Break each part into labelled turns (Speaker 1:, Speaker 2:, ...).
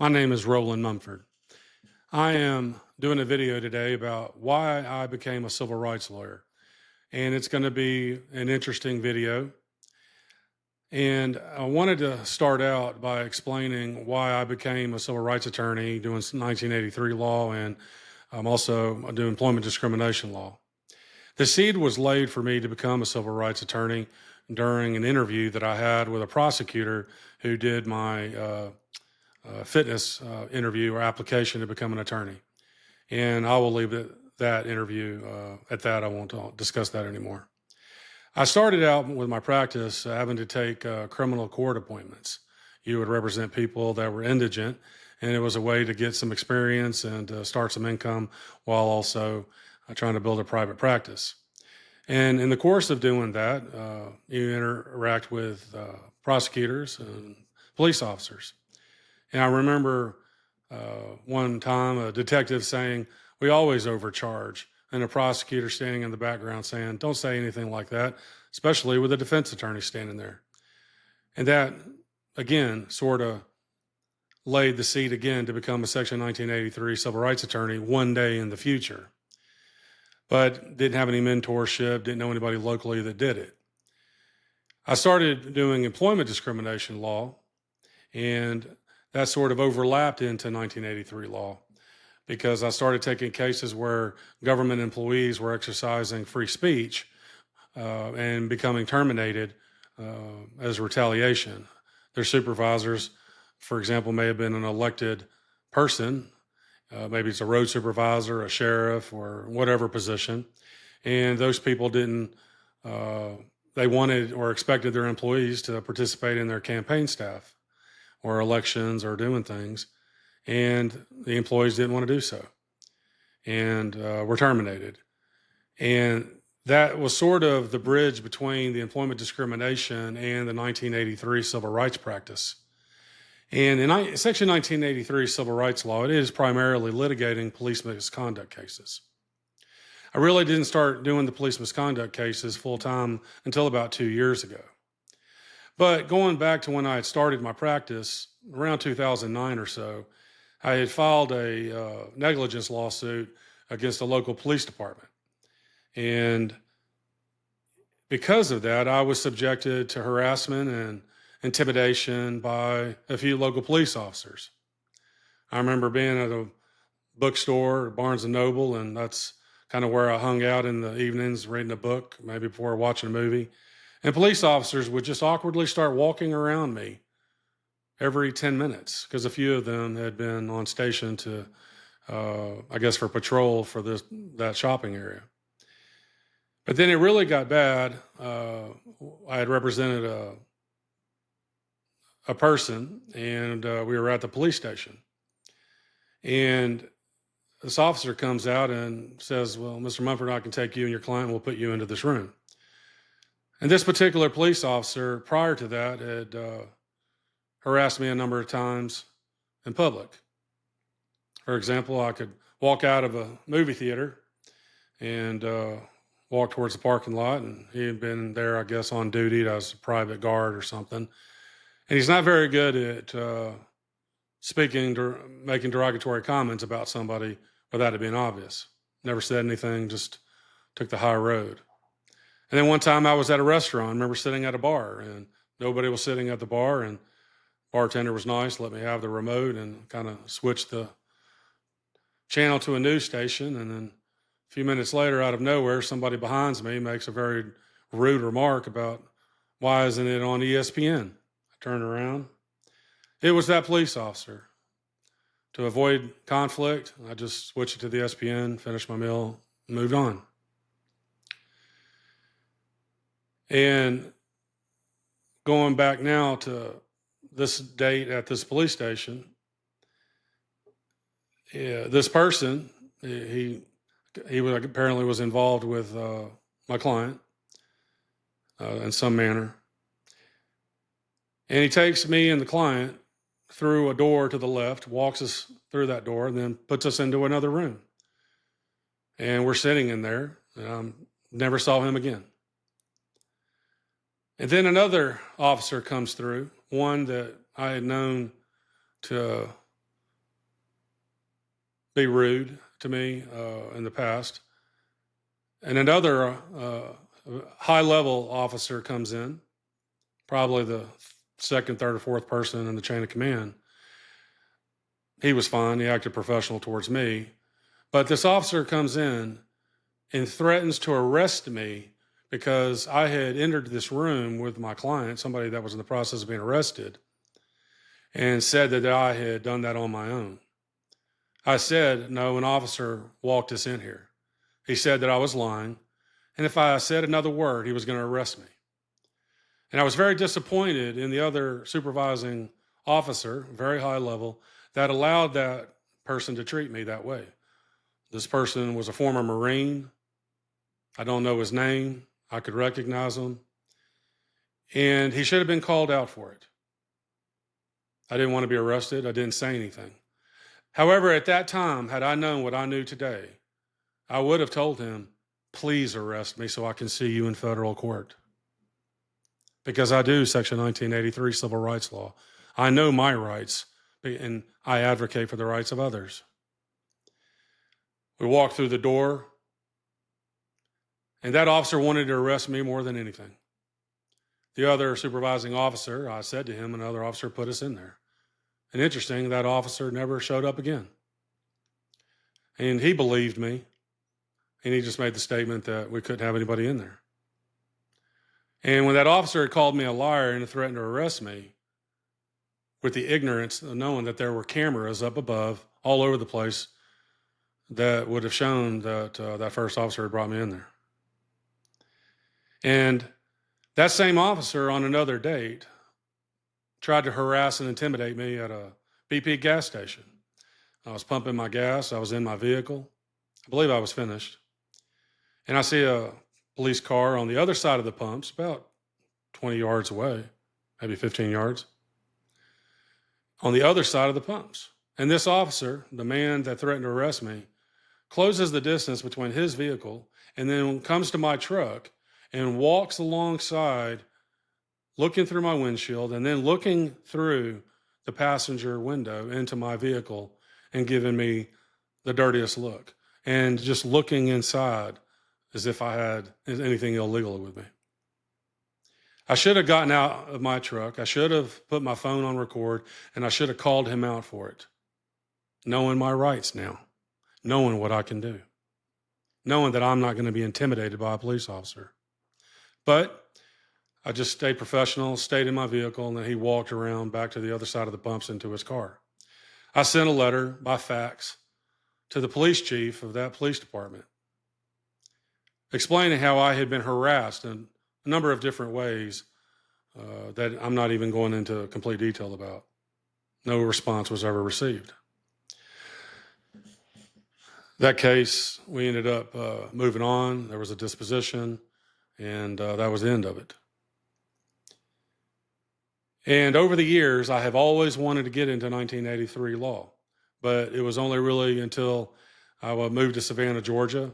Speaker 1: My name is Roland Mumford. I am doing a video today about why I became a civil rights lawyer. And it's going to be an interesting video. And I wanted to start out by explaining why I became a civil rights attorney doing 1983 law, and I'm also doing employment discrimination law. The seed was laid for me to become a civil rights attorney during an interview that I had with a prosecutor who did my fitness interview or application to become an attorney. And I will leave that interview at that. I won't discuss that anymore. I started out with my practice having to take criminal court appointments. You would represent people that were indigent, and it was a way to get some experience and start some income while also trying to build a private practice. And in the course of doing that, you interact with prosecutors and police officers. And I remember one time a detective saying, "We always overcharge," and a prosecutor standing in the background saying, "Don't say anything like that," especially with a defense attorney standing there. And that, again, sort of laid the seed again to become a Section 1983 civil rights attorney one day in the future. But didn't have any mentorship, didn't know anybody locally that did it. I started doing employment discrimination law, and that sort of overlapped into 1983 law because I started taking cases where government employees were exercising free speech and becoming terminated as retaliation. Their supervisors, for example, may have been an elected person. Maybe it's a road supervisor, a sheriff, or whatever position. And those people didn't, they wanted or expected their employees to participate in their campaign staff or elections or doing things. And the employees didn't want to do so and were terminated. And that was sort of the bridge between the employment discrimination and the 1983 civil rights practice. And in Section 1983 civil rights law, it is primarily litigating police misconduct cases. I really didn't start doing the police misconduct cases full time until about 2 years ago. But going back to when I had started my practice, around 2009 or so, I had filed a negligence lawsuit against a local police department. And because of that, I was subjected to harassment and intimidation by a few local police officers. I remember being at a bookstore, Barnes & Noble, and that's kind of where I hung out in the evenings, reading a book, maybe before watching a movie. And police officers would just awkwardly start walking around me every 10 minutes because a few of them had been on station to, I guess, for patrol for that shopping area. But then it really got bad. I had represented a person, and we were at the police station. And this officer comes out and says, "Well, Mr. Mumford, I can take you and your client, and we'll put you into this room." And this particular police officer, prior to that, had harassed me a number of times in public. For example, I could walk out of a movie theater and walk towards the parking lot, and he had been there, I guess, on duty as a private guard or something. And he's not very good at making derogatory comments about somebody without it being obvious. Never said anything, just took the high road. And then one time I was at a restaurant, I remember sitting at a bar, and nobody was sitting at the bar, and the bartender was nice, let me have the remote and kind of switched the channel to a news station. And then a few minutes later, out of nowhere, somebody behind me makes a very rude remark about, "Why isn't it on ESPN?" I turned around. It was that police officer. To avoid conflict, I just switched it to the ESPN, finished my meal, and moved on. And going back now to this date at this police station, this person, he apparently was involved with my client in some manner. And he takes me and the client through a door to the left, walks us through that door, and then puts us into another room. And we're sitting in there, and never saw him again. And then another officer comes through, one that I had known to be rude to me in the past. And another high-level officer comes in, probably the second, third, or fourth person in the chain of command. He was fine. He acted professional towards me. But this officer comes in and threatens to arrest me because I had entered this room with my client, somebody that was in the process of being arrested, and said that I had done that on my own. I said, no, an officer walked us in here. He said that I was lying, and if I said another word, he was going to arrest me. And I was very disappointed in the other supervising officer, very high level, that allowed that person to treat me that way. This person was a former Marine. I don't know his name. I could recognize him. And he should have been called out for it. I didn't want to be arrested. I didn't say anything. However, at that time, had I known what I knew today, I would have told him, please arrest me so I can see you in federal court. Because I do Section 1983 civil rights law. I know my rights, and I advocate for the rights of others. We walked through the door, and that officer wanted to arrest me more than anything. The other supervising officer, I said to him, another officer put us in there. And interesting, that officer never showed up again. And he believed me, and he just made the statement that we couldn't have anybody in there. And when that officer had called me a liar and threatened to arrest me, with the ignorance of knowing that there were cameras up above all over the place that would have shown that that first officer had brought me in there. And that same officer on another date tried to harass and intimidate me at a BP gas station. I was pumping my gas. I was in my vehicle. I believe I was finished. And I see a police car on the other side of the pumps, about 20 yards away, maybe 15 yards, on the other side of the pumps. And this officer, the man that threatened to arrest me, closes the distance between his vehicle and then comes to my truck and walks alongside, looking through my windshield and then looking through the passenger window into my vehicle and giving me the dirtiest look and just looking inside as if I had anything illegal with me. I should have gotten out of my truck. I should have put my phone on record, and I should have called him out for it, knowing my rights now, knowing what I can do, knowing that I'm not going to be intimidated by a police officer. But I just stayed professional, stayed in my vehicle, and then he walked around back to the other side of the pumps into his car. I sent a letter by fax to the police chief of that police department, explaining how I had been harassed in a number of different ways that I'm not even going into complete detail about. No response was ever received. That case, we ended up moving on. There was a disposition, and that was the end of it. And over the years, I have always wanted to get into 1983 law, but it was only really until I moved to Savannah, Georgia,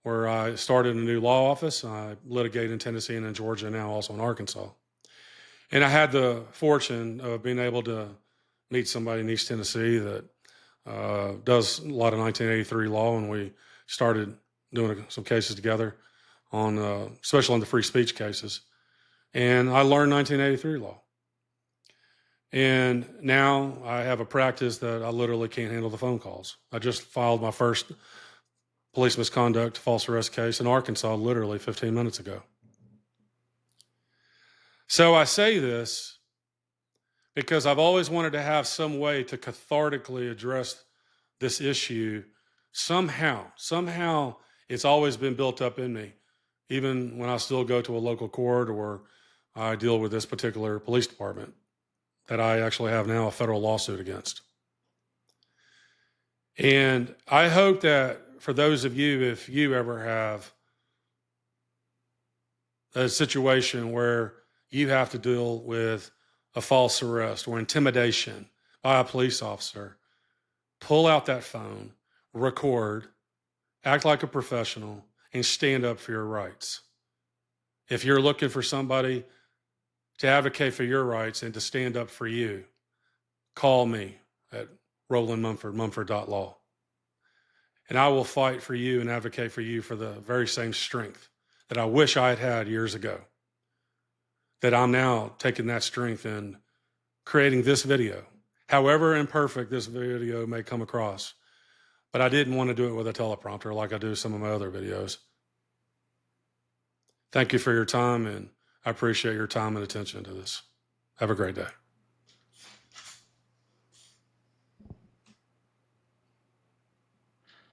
Speaker 1: where I started a new law office. I litigate in Tennessee and in Georgia, now also in Arkansas. And I had the fortune of being able to meet somebody in East Tennessee that does a lot of 1983 law, and we started doing some cases together on, especially on the free speech cases. And I learned 1983 law. And now I have a practice that I literally can't handle the phone calls. I just filed my first police misconduct false arrest case in Arkansas literally 15 minutes ago. So I say this because I've always wanted to have some way to cathartically address this issue somehow. Somehow it's always been built up in me, even when I still go to a local court or I deal with this particular police department that I actually have now a federal lawsuit against. And I hope that for those of you, if you ever have a situation where you have to deal with a false arrest or intimidation by a police officer, pull out that phone, record, act like a professional, and stand up for your rights. If you're looking for somebody to advocate for your rights and to stand up for you, call me at Roland Mumford, mumford.law. And I will fight for you and advocate for you for the very same strength that I wish I had had years ago. That I'm now taking that strength and creating this video, however imperfect this video may come across. But I didn't want to do it with a teleprompter like I do some of my other videos. Thank you for your time, and I appreciate your time and attention to this. Have a great day.